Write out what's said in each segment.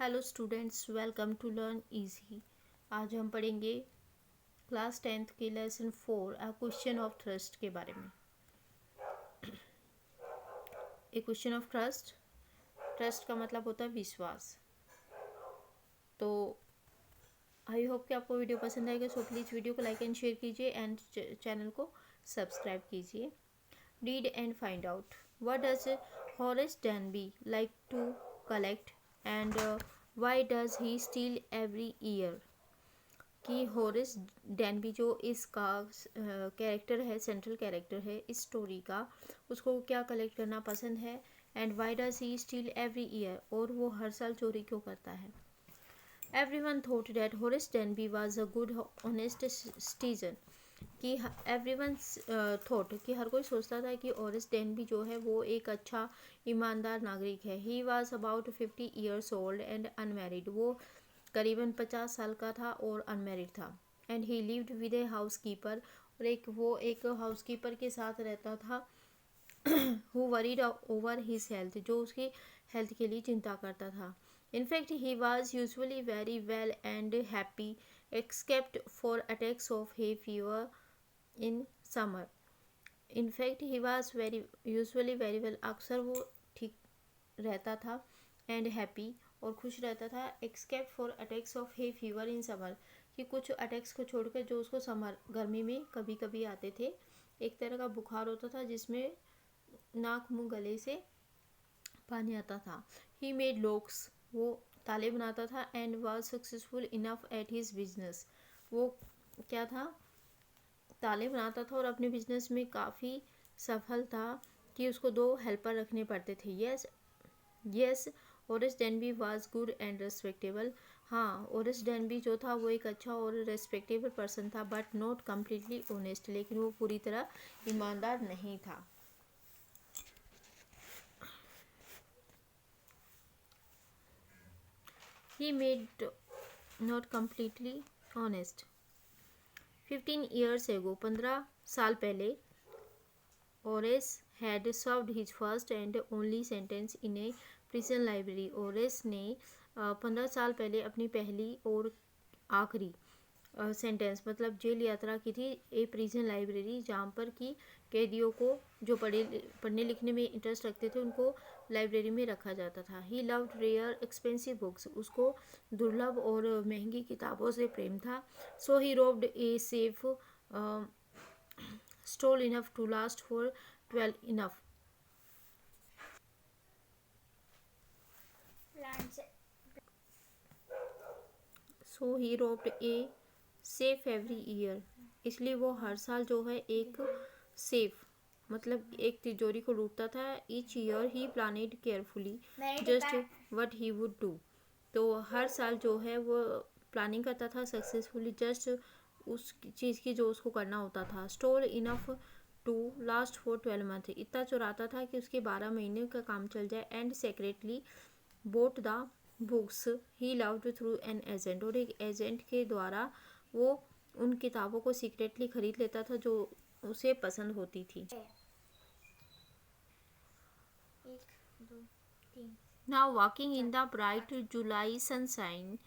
Hello students, welcome to learn easy. आज हम पढ़ेंगे क्लास 10th के lesson 4 a question of trust के बारे में। A question of trust, trust का मतलब होता है विश्वास। तो आई होप कि आपको वीडियो पसंद आएगा, सो प्लीज़ वीडियो को लाइक एंड शेयर कीजिए एंड चैनल को सब्सक्राइब कीजिए। Read and find out what does Horace Danby like to collect and why does he steal every year. कि हॉरेस डैनबी जो इसका कैरेक्टर है, सेंट्रल कैरेक्टर है इस स्टोरी का, उसको क्या कलेक्ट करना पसंद है and why does he steal every year, और वो हर साल चोरी क्यों करता है। Everyone thought that Horace डैनबी was a good honest citizen. कि एवरीवन थॉट कि हर कोई सोचता था कि हॉरेस डैनबी जो है वो एक अच्छा ईमानदार नागरिक है। He was about 50 years old and unmarried. वो करीबन 50 साल का था और अनमैरिड था। And he lived with a house keeper, और वो एक हाउस कीपर के साथ रहता था who worried over his health, जो उसकी हेल्थ के लिए चिंता करता था। In fact he was usually very well and happy except for attacks of hay fever in summer. In fact he was very usually very well, अक्सर वो ठीक रहता था एंड हैप्पी और खुश रहता था, except for attacks of hay fever in summer, कि कुछ अटैक्स को छोड़कर जो उसको समर गर्मी में कभी कभी आते थे। एक तरह का बुखार होता था जिसमें नाक मुंह गले से पानी आता था। ही मेड लॉक्स, वो ताले बनाता था and was successful enough at his business. वो क्या था, ताले बनाता था और अपने बिजनेस में काफ़ी सफल था कि उसको 2 हेल्पर रखने पड़ते थे। Yes ओरिस Denby was good and respectable. हाँ, ओरिस डेनबी जो था वो एक अच्छा और रेस्पेक्टेबल पर्सन था, बट नॉट कम्प्लीटली ऑनेस्ट, लेकिन वो पूरी तरह ईमानदार नहीं था। He made not completely honest. 15 years ago, 15 साल पहले, ores had served his first and only sentence in a prison library. Ores ने 15 साल पहले अपनी पहली और आखिरी सेंटेंस मतलब जेल यात्रा की थी ए प्रिजन लाइब्रेरी, जहाँ पर कि कैदियों को जो पढ़ने लिखने में इंटरेस्ट रखते थे उनको लाइब्रेरी में रखा जाता था। He loved rare expensive books, उसको दुर्लभ और महंगी किताबों से प्रेम था। So he robbed a safe stole enough to last for 12 enough. So he robbed a safe every year. इसलिए वो हर साल जो है एक सेफ मतलब एक तिजोरी को लूटता था। Each year he planned carefully just what he would do. तो हर साल जो है वो प्लानिंग करता था सक्सेसफुली जस्ट उस चीज़ की जो उसको करना होता था। Store enough to last for 12 month, इतना चुराता था कि उसके 12 महीने का काम चल जाए। And secretly boat the books he loved through an agent, और एक एजेंट के द्वारा वो उन किताबों को सीक्रेटली खरीद लेता था जो उसे पसंद होती थी। Now walking in the bright July sunshine,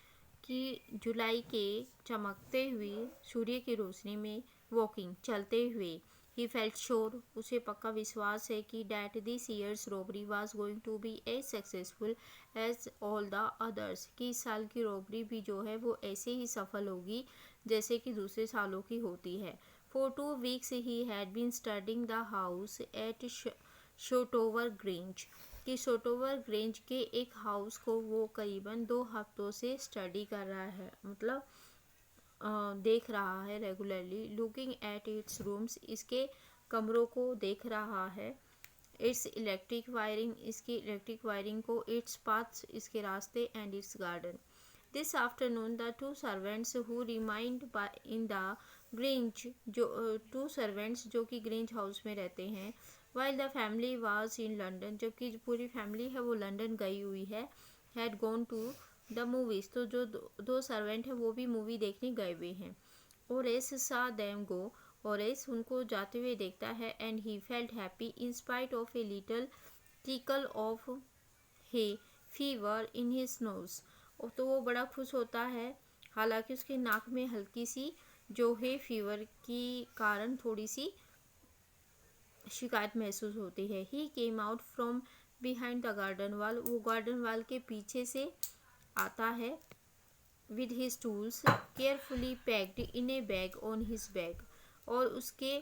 कि जुलाई के चमकते हुए सूर्य की रोशनी में वॉकिंग चलते हुए, ही फेल्ट श्योर, उसे पक्का विश्वास है कि that this year's robbery was going to be as successful as all the others, कि इस साल की रॉबरी भी जो है वो ऐसे ही सफल होगी जैसे कि दूसरे सालों की होती है। For 2 weeks he had been studying the house at Shotover Grange, कि शोटोवर ग्रेंज के एक हाउस को वो करीबन 2 हफ्तों से स्टडी कर रहा है, मतलब देख रहा है regularly. Looking at its rooms, इसके कमरों को देख रहा है। इट्स इलेक्ट्रिक वायरिंग, इसकी इलेक्ट्रिक वायरिंग को। इट्स पाथ्स, इसके रास्ते। And it's garden. This afternoon the 2 servants who remind in the grange, जो 2 सर्वेंट्स जो कि ग्रेंज हाउस में रहते हैं, while the family was in London, जबकि पूरी फैमिली है वो लंदन गई हुई है, had gone to the movies, तो जो 2 सर्वेंट हैं वो भी मूवी देखने गए हुए हैं। ओरेस सा देम गो, ओरेस उनको जाते हुए देखता है। And he felt happy in spite of a little tackle of hay fever in his nose, तो वो बड़ा खुश होता है। हालांकि उसकी नाक में हल्की सी जो है फीवर की कारण थोड़ी सी शिकायत महसूस होती है। He came out from behind the garden wall, वो गार्डन वॉल के पीछे से आता है। With his tools carefully packed in a bag on his bag, और उसके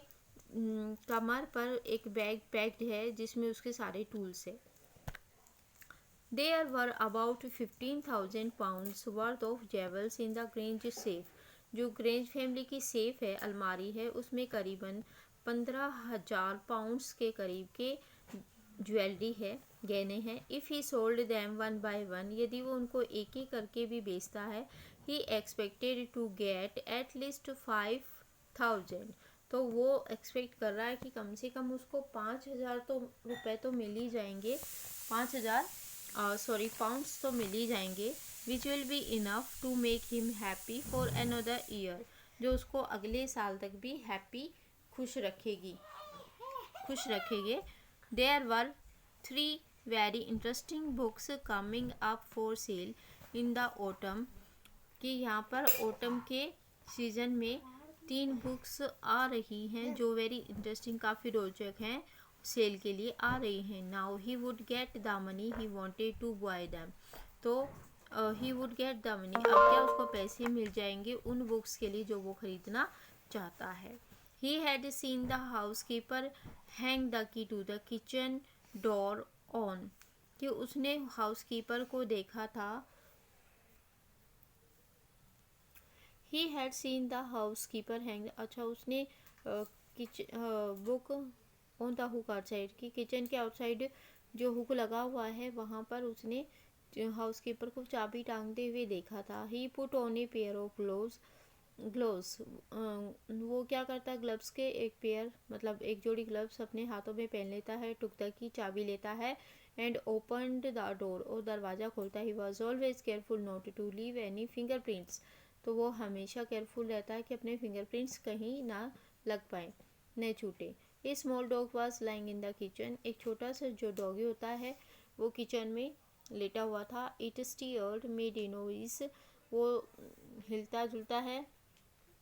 कमर पर एक बैग पैक्ड है जिसमें उसके सारे टूल्स है। There were about 15,000 pounds worth of jewels in the Grange safe. जो ग्रेंज फैमिली की सेफ है, अलमारी है, उसमें करीबन 15,000 पाउंड्स के करीब के ज्वेलरी है, गहने हैं। If he sold them one by one, यदि वो उनको एक एक करके भी बेचता है, he expected to get at least 5,000, तो वो एक्सपेक्ट कर रहा है कि कम से कम उसको 5,000 तो रुपए तो मिल ही जाएंगे, 5,000 पाउंड्स तो मिल ही जाएंगे, which will be enough to make him happy for another year, जो उसको अगले साल तक भी हैप्पी खुश रखेंगे। There were 3 very interesting books coming up for sale in the autumn, कि यहाँ पर ऑटम के सीजन में 3 बुक्स आ रही हैं जो वेरी इंटरेस्टिंग, काफ़ी रोचक हैं, सेल के लिए आ रही हैं। Now he would get the money he wanted to buy them, तो he would get the money, अब क्या उसको पैसे मिल जाएंगे उन बुक्स के लिए जो वो खरीदना चाहता है। He had seen the housekeeper hang the key to the kitchen door on, कि उसने हाउस कीपर को देखा था। He had seen the housekeeper hang, अच्छा उसने book on the hook outside, की किचन के आउटसाइड जो हुक लगा हुआ है वहाँ पर उसने हाउस कीपर को चाबी टांगते हुए देखा था। He put on a pair of gloves, वो क्या करता है, ग्लव्स के एक पेयर मतलब एक जोड़ी ग्लव्स अपने हाथों में पहन लेता है, टुकड़ा की चाबी लेता है, एंड ओपनड द डोर, और दरवाज़ा खोलता है। He was always careful not to leave any fingerprints, तो वो हमेशा केयरफुल रहता है कि अपने फिंगरप्रिंट्स कहीं ना लग पाए, न छूटे। A small dog was lying in the kitchen, एक छोटा सा जो डॉगी होता है वो किचन में लेटा हुआ था। It steered made a noise, वो हिलता जुलता है,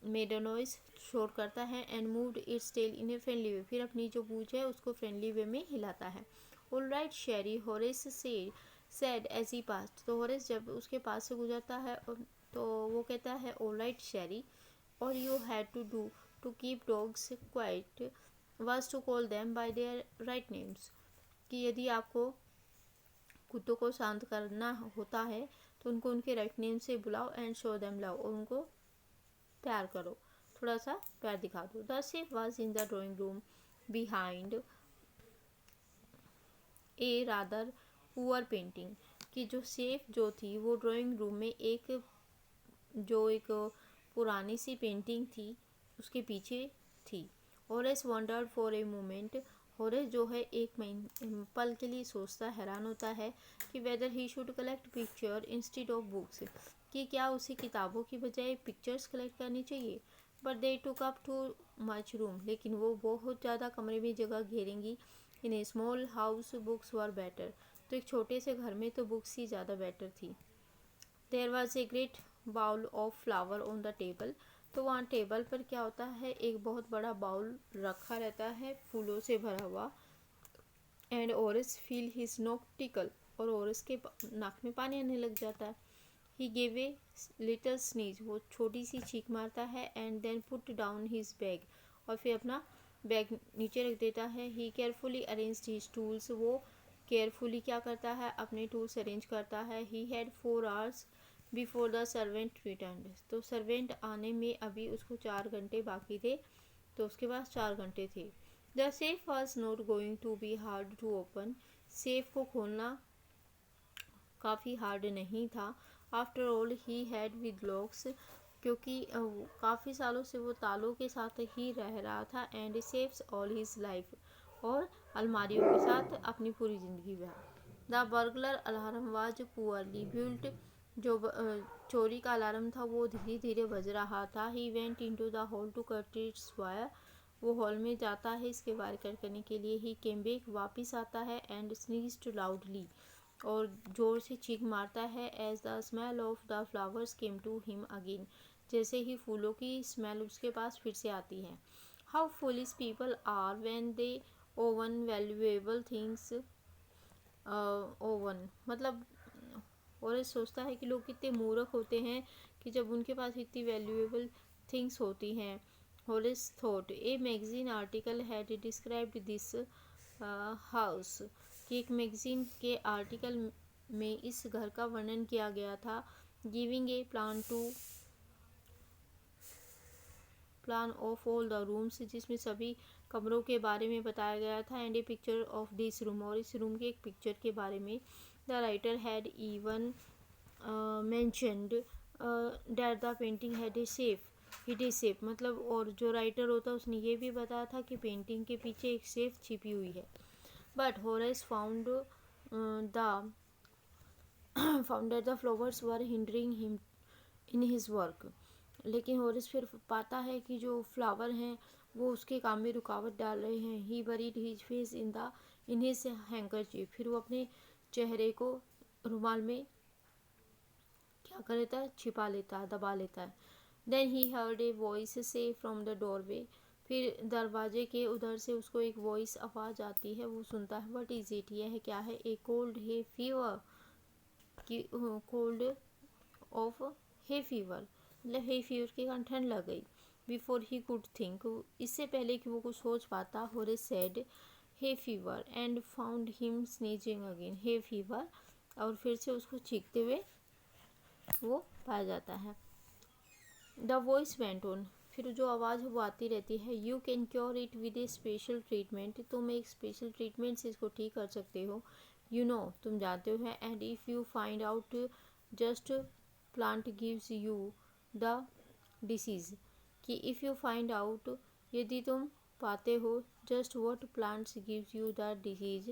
मेड अ नॉइज शोर करता है, and moved its tail in a friendly way, फिर अपनी जो पूंछ है उसको फ्रेंडली वे में हिलाता है। All right Sherry, Horace said as he passed, तो होरेस जब उसके पास से गुजरता है तो वो कहता है ऑल राइट शेरी, और you had to do to keep dogs quiet was to call them by their right names, कि यदि आपको कुत्तों को शांत करना होता है तो उनको उनके राइट नेम से बुलाओ, एंड शो देम लव, और उनको प्यार करो, थोड़ा सा प्यार दिखा दो। The safe was in the drawing room behind a rather poor painting, कि जो सेफ जो थी वो ड्राइंग रूम में एक पुरानी सी पेंटिंग थी उसके पीछे थी। Horace wondered for a moment, Horace जो है एक पल के लिए सोचता, हैरान होता है कि weather he should collect picture instead of books, कि क्या उसे किताबों की बजाय पिक्चर्स कलेक्ट करनी चाहिए। But they took up too much room, लेकिन वो बहुत ज़्यादा कमरे में जगह घेरेंगी। In a small house books were better, तो एक छोटे से घर में तो बुक्स ही ज़्यादा बेटर थी। There was a great bowl of flower on the table, तो वहाँ टेबल पर क्या होता है, एक बहुत बड़ा बाउल रखा रहता है फूलों से भरा हुआ। And Horace feel his nose tickle, और ओरस के नाक में पानी आने लग जाता है। He gave a little sneeze, वो छोटी सी छींक मारता है, and then put down his bag, और फिर अपना बैग नीचे रख देता है। He carefully arranged his tools, वो केयरफुली क्या करता है, अपने टूल्स अरेंज करता है। He had 4 hours before the servant return, तो सर्वेंट आने में अभी उसको 4 घंटे बाकी थे, तो उसके पास 4 घंटे थे। The safe was not going to be hard to open, safe को खोलना काफ़ी हार्ड नहीं था। After all he had with locks, क्योंकि काफ़ी सालों से वो तालों के साथ ही रह रहा था। And saves all his life, और अलमारियों के साथ अपनी पूरी ज़िंदगी रहा। The burglar alarm was poorly built, जो चोरी का अलार्म था वो धीरे धीरे बज रहा था। He went into the hall to cut its wire, वो हॉल में जाता है इसके वायर कट करने के लिए। ही केम बैक, वापिस आता है, एंड स्नीज्ड लाउडली, और जोर से चीख मारता है as the smell of the flowers came to him again, जैसे ही फूलों की स्मेल उसके पास फिर से आती है। How foolish people are when they own valuable things own, मतलब और ये सोचता है कि लोग कितने मूर्ख होते हैं कि जब उनके पास इतनी वैल्यूएबल थिंग्स होती हैं। Horace thought a magazine article had described this house, कि एक मैगजीन के आर्टिकल में इस घर का वर्णन किया गया था। Giving a plan of all the rooms, जिसमें सभी कमरों के बारे में बताया गया था, and A picture of this room, और इस रूम के एक पिक्चर के बारे में। The writer had even mentioned that the painting had a shape, मतलब और जो राइटर होता है उसने ये भी बताया था कि पेंटिंग के पीछे एक शेप छिपी हुई है। But Horace found the found that the flowers were hindering him in his work, लेकिन होरेस फिर पाता है कि जो फ्लावर हैं वो उसके काम में रुकावट डाल रहे हैं। He buried his face in his handkerchief, फिर वो अपने चेहरे को रुमाल में क्या कर लेता है, छिपा लेता है, दबा लेता है। Then he heard a voice से फ्रॉम द डोरवे, फिर दरवाजे के उधर से उसको एक वॉइस आवाज़ आती है, वो सुनता है। व्हाट इज इट, यह है क्या है। ए कोल्ड हे फीवर, की कोल्ड ऑफ हे फीवर, मतलब हे फीवर के कारण ठंड लग गई। बिफोर ही कुड थिंक, इससे पहले कि वो कुछ सोच पाता, Horace said hay fever and found him sneezing again, hay fever, और फिर से उसको चीखते हुए वो पाया जाता है। द वॉइस वेंट ऑन, फिर जो आवाज़ वो आती रहती है। You can cure it with A special treatment, तुम एक स्पेशल ट्रीटमेंट से इसको ठीक कर सकते हो। यू नो, तुम जानते हो है। And if you find out just plant gives you the disease, कि इफ़ यू फाइंड आउट, यदि तुम पाते हो, just what plants gives you the disease,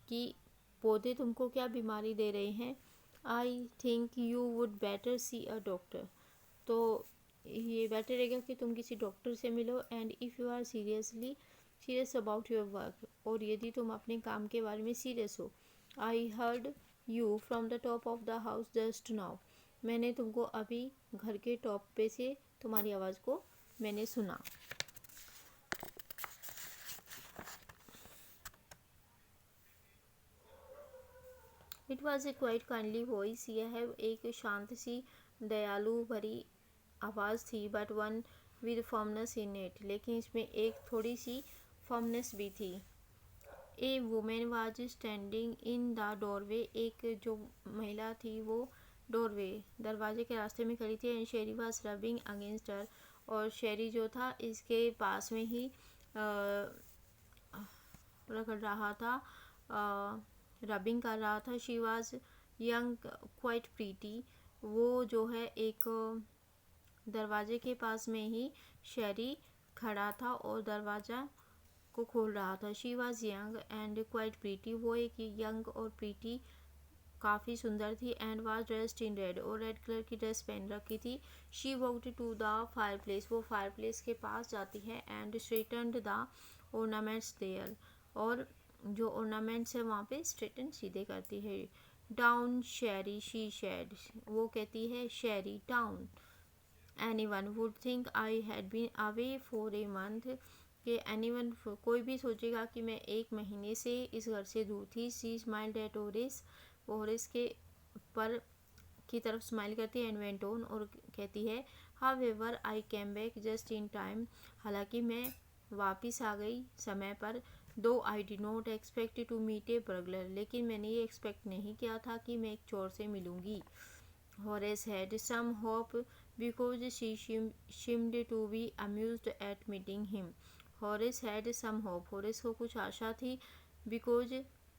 कि पौधे तुमको क्या बीमारी दे रहे हैं। I think you would better C a doctor, तो ये बेटर रहेगा कि तुम किसी डॉक्टर से मिलो। And if you are serious about your work, और यदि तुम अपने काम के बारे में सीरियस हो। I heard you from the top of the house just now, मैंने तुमको अभी घर के टॉप पे से तुम्हारी आवाज़ को मैंने सुना। It was a quite kindly voice, यह एक शांत सी दयालु भरी आवाज़ थी। But one with firmness in it, लेकिन इसमें एक थोड़ी सी फर्मनेस भी थी। A woman was standing in the doorway, एक जो महिला थी वो डोरवे दरवाजे के रास्ते में खड़ी थी। And Sheri was rubbing against her, और शेरी जो था इसके पास में ही रगड़ रहा था, रबिंग कर रहा था। She was young quite pretty, वो जो है एक दरवाजे के पास में ही शेरी खड़ा था और दरवाज़ा को खोल रहा था। She was young and quite pretty, वो एक यंग और प्रीटी काफ़ी सुंदर थी। And was dressed in red, और रेड कलर की ड्रेस पहन रखी थी। She walked to the fireplace, वो फायर प्लेस के पास जाती है। And straightened the ornaments there, और जो ऑर्नामेंट्स है वहाँ पे स्ट्रेटन सीधे करती है। डाउन शेरी शी शेड, वो कहती है शेरी down. Anyone would think I had been away for a month, कि anyone कोई भी सोचेगा कि मैं एक महीने से इस घर से दूर थी। She smiled at Horace, वो होरेस के पर की तरफ स्माइल करती है। एंड वेंट ऑन, और कहती है However I came back just in time, हालांकि मैं वापस आ गई समय पर। Though I did not expect to meet a burglar, लेकिन मैंने ये एक्सपेक्ट नहीं किया था कि मैं एक चोर से मिलूंगी। Horace had some hope because she seemed to be amused at meeting him. Horace had some hope. Horace को कुछ आशा थी। Because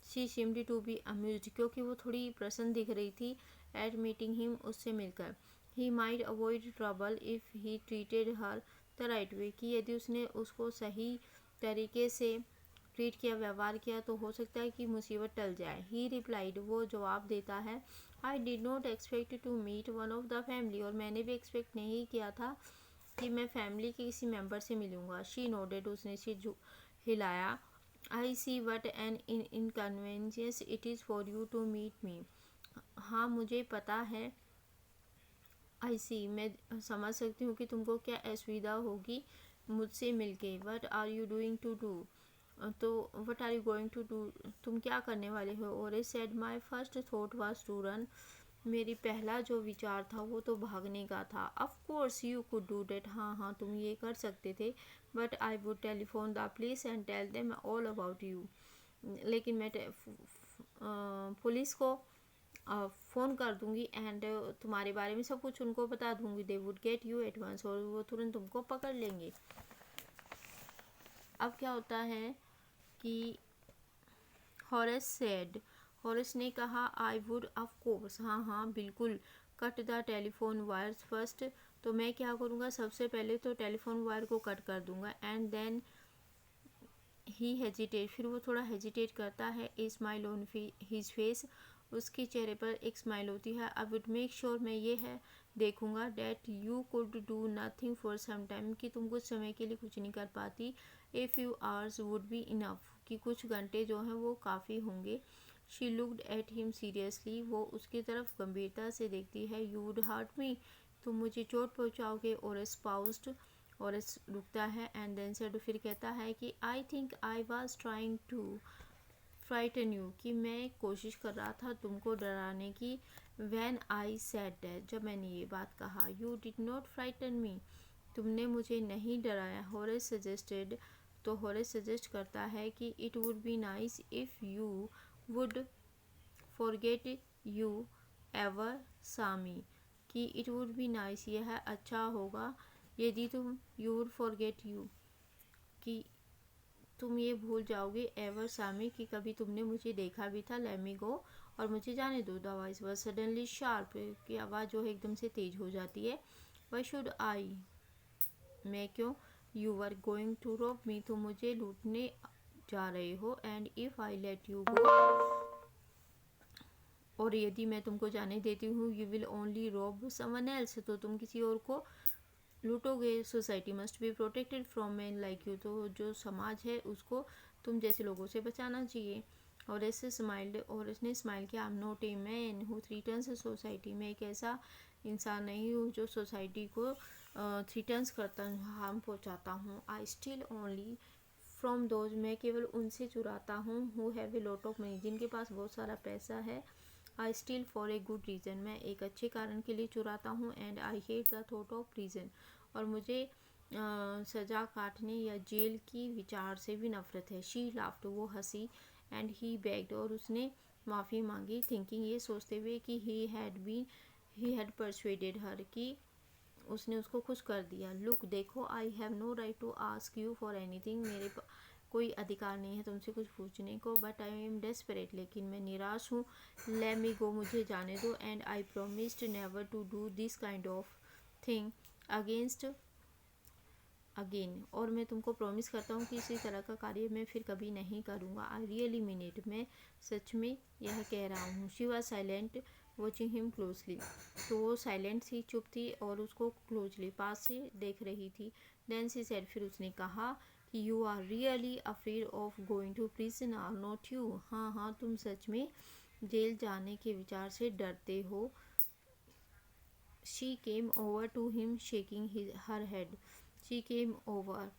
she seemed to be amused, क्योंकि वो थोड़ी प्रसन्न दिख रही थी। At meeting him, उससे मिलकर। He might avoid trouble if he treated her the right way, कि यदि उसने उसको सही तरीके से ट्रीट किया, व्यवहार किया, तो हो सकता है कि मुसीबत टल जाए। ही रिप्लाइड, वो जवाब देता है I did not expect to meet one of the family, और मैंने भी एक्सपेक्ट नहीं किया था कि मैं फैमिली के किसी मेंबर से मिलूँगा। शी नोडेड, उसने सिर हिलाया। I see what an inconvenience it is for you to meet me. हाँ मुझे पता है, आई सी मैं समझ सकती हूँ कि तुमको क्या असुविधा होगी मुझसे मिलके। What are you doing to do, तो what are you going to do, तुम क्या करने वाले हो। और I said my first thought was to run, मेरी पहला जो विचार था वो तो भागने का था। Of course you could do that, हाँ हाँ तुम ये कर सकते थे। But I would telephone the police and tell them all about you, लेकिन मैं पुलिस को फ़ोन कर दूंगी एंड तुम्हारे बारे में सब कुछ उनको बता दूंगी। They would get you at once, और वो तुरंत तुमको पकड़ लेंगे। अब क्या होता है कि हॉरेस सेड, हॉरेस ने कहा आई वुड ऑफ कोर्स, हाँ हाँ बिल्कुल, cut the telephone wires first, तो मैं क्या करूँगा सबसे पहले तो टेलीफोन वायर को कट कर दूंगा। एंड देन ही हेजिटेट, फिर वो थोड़ा हेजिटेट करता है। A smile on his face, उसके चेहरे पर एक स्माइल होती है। आई वुड मेक श्योर, मैं ये है देखूंगा that you could do nothing for some time, कि तुम कुछ समय के लिए कुछ नहीं कर पाती। A few hours would be enough, कि कुछ घंटे जो हैं वो काफ़ी होंगे। She looked at him seriously, वो उसकी तरफ गंभीरता से देखती है। यू वुड हर्ट मी, तुम मुझे चोट पहुँचाओगे। और स्पाउस्ड, और रुकता है। एंड देन सेड, फिर कहता है कि I think I was trying to frighten you, कि मैं कोशिश कर रहा था तुमको डराने की। व्हेन आई सेड दैट, जब मैंने ये बात कहा। You did not frighten me, तुमने मुझे नहीं डराया। होरेस सजेस्टेड, तो होरेस सजेस्ट करता है कि it would be nice if you would forget you ever saw me, कि इट वुड बी नाइस, यह अच्छा होगा यदि तुम यू वुड फॉरगेट यू, कि तुम ये भूल जाओगे एवर सामी, कि कभी तुमने मुझे देखा भी था। लेट मी गो, और मुझे जाने दो। The voice was suddenly sharp, की आवाज़ जो है एकदम से तेज हो जाती है। वाई शुड आई, मैं क्यों। You are going to rob me, तुम मुझे लूटने जा रहे हो। And if I let you go, और यदि मैं तुमको जाने देती हूँ, you will only rob someone else, तो तुम किसी और को लूटोगे। Society must be protected from man like you, तो जो समाज है उसको तुम जैसे लोगों से बचाना चाहिए। और ऐसे स्माइल्ड, और इसने स्माइल किया। I am not a man who threatens society, मैं एक ऐसा इंसान नहीं हूँ जो सोसाइटी को थ्रीटन्स करता हूँ, हार्म पहुँचाता हूँ। I still only from those, मैं केवल उनसे चुराता हूँ। Who have a lot of money, जिनके पास बहुत सारा पैसा है। I still for a good reason, मैं एक अच्छे कारण के लिए चुराता हूँ। And I hate the thought of prison, और मुझे सज़ा काटने या जेल की विचार से भी नफरत है। शी लाफ्ट, वो हंसी। एंड ही बेग्ड, और उसने माफ़ी मांगी। थिंकिंग, ये सोचते हुए कि ही हैड परsuaded हर, कि उसने उसको खुश कर दिया। लुक, देखो, I have no right to ask you for anything, मेरे कोई अधिकार नहीं है तुमसे कुछ पूछने को। बट आई एम डेस्परेट, लेकिन मैं निराश हूँ। लेट मी गो, मुझे जाने दो। And I promised never to do this kind of thing against again, और मैं तुमको प्रॉमिस करता हूँ कि इसी तरह का कार्य मैं फिर कभी नहीं करूँगा। आई रियली मीन इट, मैं सच में यह कह रहा हूँ। She was silent watching him closely, तो वो साइलेंट थी, चुप थी, और उसको क्लोजली पास से देख रही थी। देन शी सेड, फिर उसने कहा कि you are really afraid of going to prison are not you, हाँ हाँ तुम सच में जेल जाने के विचार से डरते हो। She came over to him shaking her head, she came over,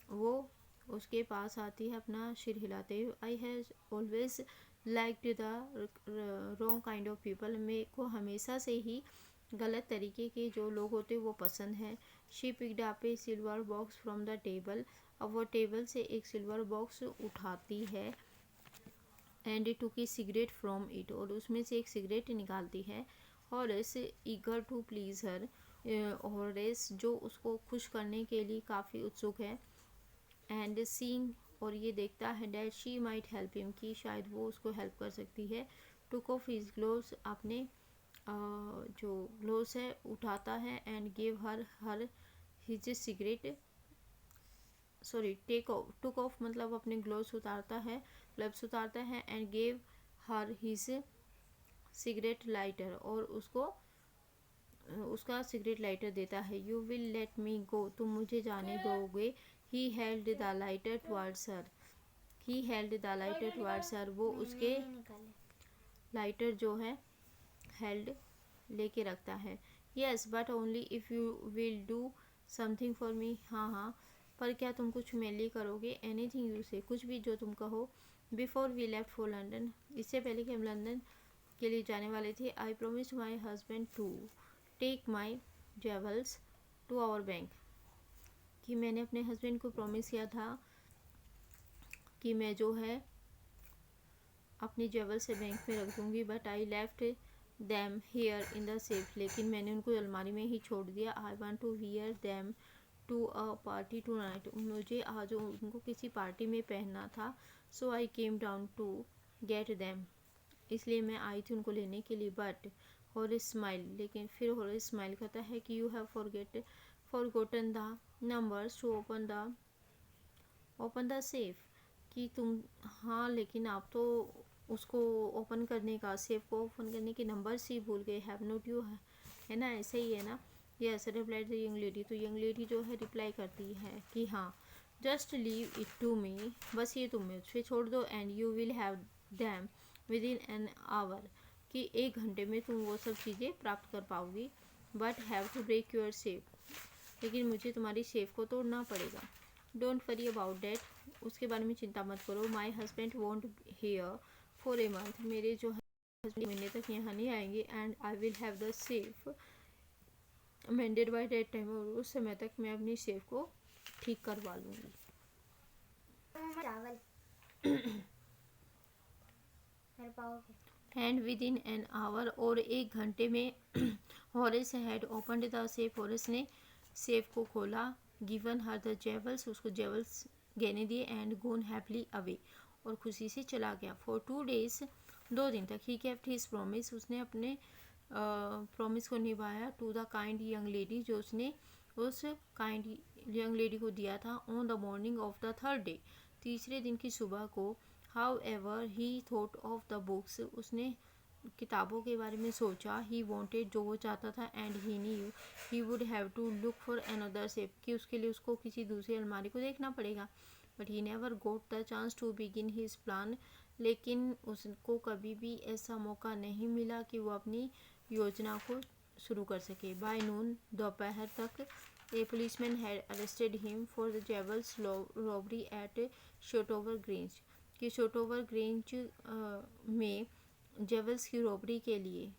वो उसके पास आती है अपना सिर हिलाते हुए। I has always liked the wrong kind of people, मेरे को हमेशा से ही गलत तरीके के जो लोग होते वो पसंद है। She picked up a silver box from the table, अब वो टेबल से एक सिल्वर बॉक्स उठाती है। And took a cigarette from it, और उसमें से एक सिगरेट निकालती है। Horace eager to please her, Horace जो उसको खुश करने के लिए काफ़ी उत्सुक है। एंड सीइंग, और ये देखता है that she might help him, कि शायद वो उसको हेल्प कर सकती है। टुक ऑफ हिज ग्लोव्स, अपने जो ग्लोव्स है उठाता है। And give her his cigarette, sorry took off मतलब अपने ग्लोव्स उतारता है, ग्लव्स उतारता है। And gave her his cigarette lighter, और उसको उसका सिगरेट लाइटर देता है। यू विल लेट मी गो, तुम मुझे जाने दोगे। He held the lighter towards her, he held the lighter towards हर, वो उसके लाइटर जो है हेल्ड लेके रखता है। Yes but only if you will do something for me, हाँ हाँ पर क्या तुम कुछ मेरे लिए करोगे। एनीथिंग यू से, कुछ भी जो तुम कहो। Before we left for London, इससे पहले कि हम लंदन के लिए जाने वाले थे, I promised my husband to take my jewels to our bank, कि मैंने अपने हस्बैंड को प्रॉमिस किया था कि मैं जो है अपनी जेवल से बैंक में रख दूँगी। But I left them here in the safe, लेकिन मैंने उनको अलमारी में ही छोड़ दिया। I want to wear them to a party tonight, मुझे आज उनको किसी पार्टी में पहनना था। So I came down to get them, इसलिए मैं आई थी उनको लेने के लिए। बट हॉरेस स्माइल, लेकिन फिर हॉरेस स्माइल करता है कि you have forgotten the numbers to open the safe, कि तुम, हाँ लेकिन आप तो उसको ओपन करने का, सेफ को ओपन करने के नंबर्स ही भूल गए। हैव नोट यू, है ना, ऐसे ही है ना। Yes reply the young lady, तो यंग लेडी जो है रिप्लाई करती है कि हाँ just leave it to me, बस ये तुम मुझ पे छोड़ दो। And you will have them within an hour, कि 1 घंटे में तुम वो सब चीज़ें प्राप्त कर पाओगी। But have to break your safe, लेकिन मुझे तुम्हारी सेफ को तोड़ना पड़ेगा। डोंट वरी अबाउट डैट, उसके बारे में चिंता मत करो। My husband want here for a month, मेरे जो हस्बैंड महीने तक यहाँ नहीं आएंगे। And I will have the safe मेंडेड by that time, और उस समय तक मैं अपनी सेफ को ठीक करवा लूँगी। And with in an our, और 1 घंटे में Horace had opened the safe, Horace ने सेफ को खोला। गिवन हर द जेवल्स, उसको जेवल्स गहने दिए। एंड गोन हैप्पीली अवे, और खुशी से चला गया। फॉर 2 days, 2 दिन तक ही केप्ट हिज प्रॉमिस, उसने अपने प्रॉमिस को निभाया। To the kind young lady, जो उसने उस काइंड यंग लेडी को दिया था। On the morning of the 3rd day, तीसरे दिन की सुबह को। However he thought of the books, उसने किताबों के बारे में सोचा। ही वॉन्टेड, जो वो चाहता था। And he knew he would have to look for another safe, कि उसके लिए उसको किसी दूसरी अलमारी को देखना पड़ेगा। But he never got the chance to begin his plan, लेकिन उसको कभी भी ऐसा मौका नहीं मिला कि वो अपनी योजना को शुरू कर सके। बाय नून, दोपहर तक, a policeman had arrested him for the jewels robbery at Shotover Grange, कि शोटोवर ग्रेंज में जेवल्स की रॉबरी के लिए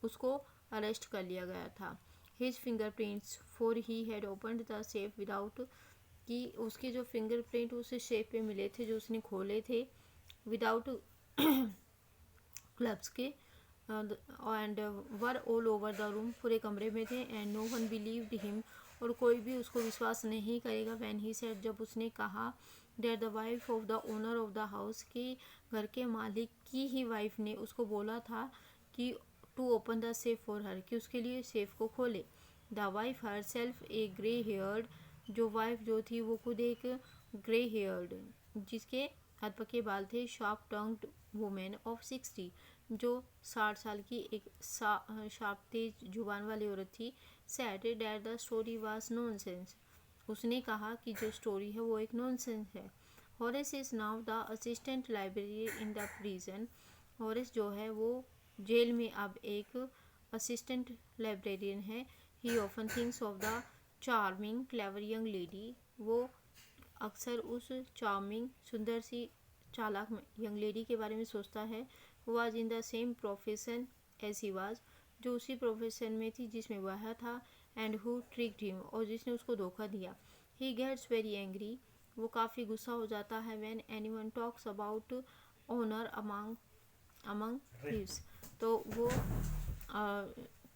उसको अरेस्ट कर लिया गया था। His fingerprints, for he had opened the safe without, कि उसके जो फिंगरप्रिंट उस शेप पे मिले थे जो उसने खोले थे विदाउट क्लब्स के, and were all over the room, पूरे कमरे में थे। And no one believed him, और कोई भी उसको विश्वास नहीं करेगा। व्हेन ही सेड, जब उसने कहा, that the wife of the owner of the house, की घर के मालिक की ही वाइफ ने उसको बोला था कि to open the safe for her, कि उसके लिए सेफ को खोले। The wife herself a grey haired, जो वाइफ जो थी वो खुद एक ग्रे हेयर्ड, जिसके अधपके बाल थे। शार्प टंग्ड वुमेन ऑफ 60, जो 60 साल की एक शार्प तेज जुबान वाली औरत थी। Sad that the story was nonsense, उसने कहा कि जो स्टोरी है वो एक नॉनसेंस है। Horace is now the assistant librarian in the prison, Horace जो है वो जेल में अब एक असिस्टेंट लाइब्रेरियन है। ही often thinks of the charming clever young lady, वो अक्सर उस चार्मिंग सुंदर सी चालाक यंग लेडी के बारे में सोचता है। Was in the same profession as he was, जो उसी प्रोफेशन में थी जिसमें वह था। एंड हु ट्रिक्ड हिम, और जिसने उसको धोखा दिया। ही गेट्स वेरी एंग्री, वो काफ़ी गुस्सा हो जाता है। When anyone talks about honour among thieves, तो वो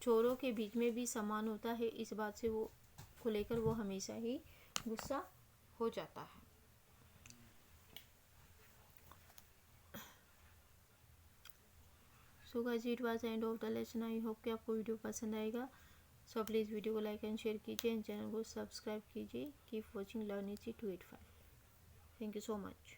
चोरों के बीच में भी समान होता है, इस बात से वो को लेकर वो हमेशा ही गुस्सा हो जाता है। So guys, it was end of the lesson. I hope कि आपको वीडियो पसंद आएगा। सो प्लीज़ वीडियो को लाइक एंड शेयर कीजिए एंड चैनल को सब्सक्राइब कीजिए। Keep watching learn easy 285। Thank you so much.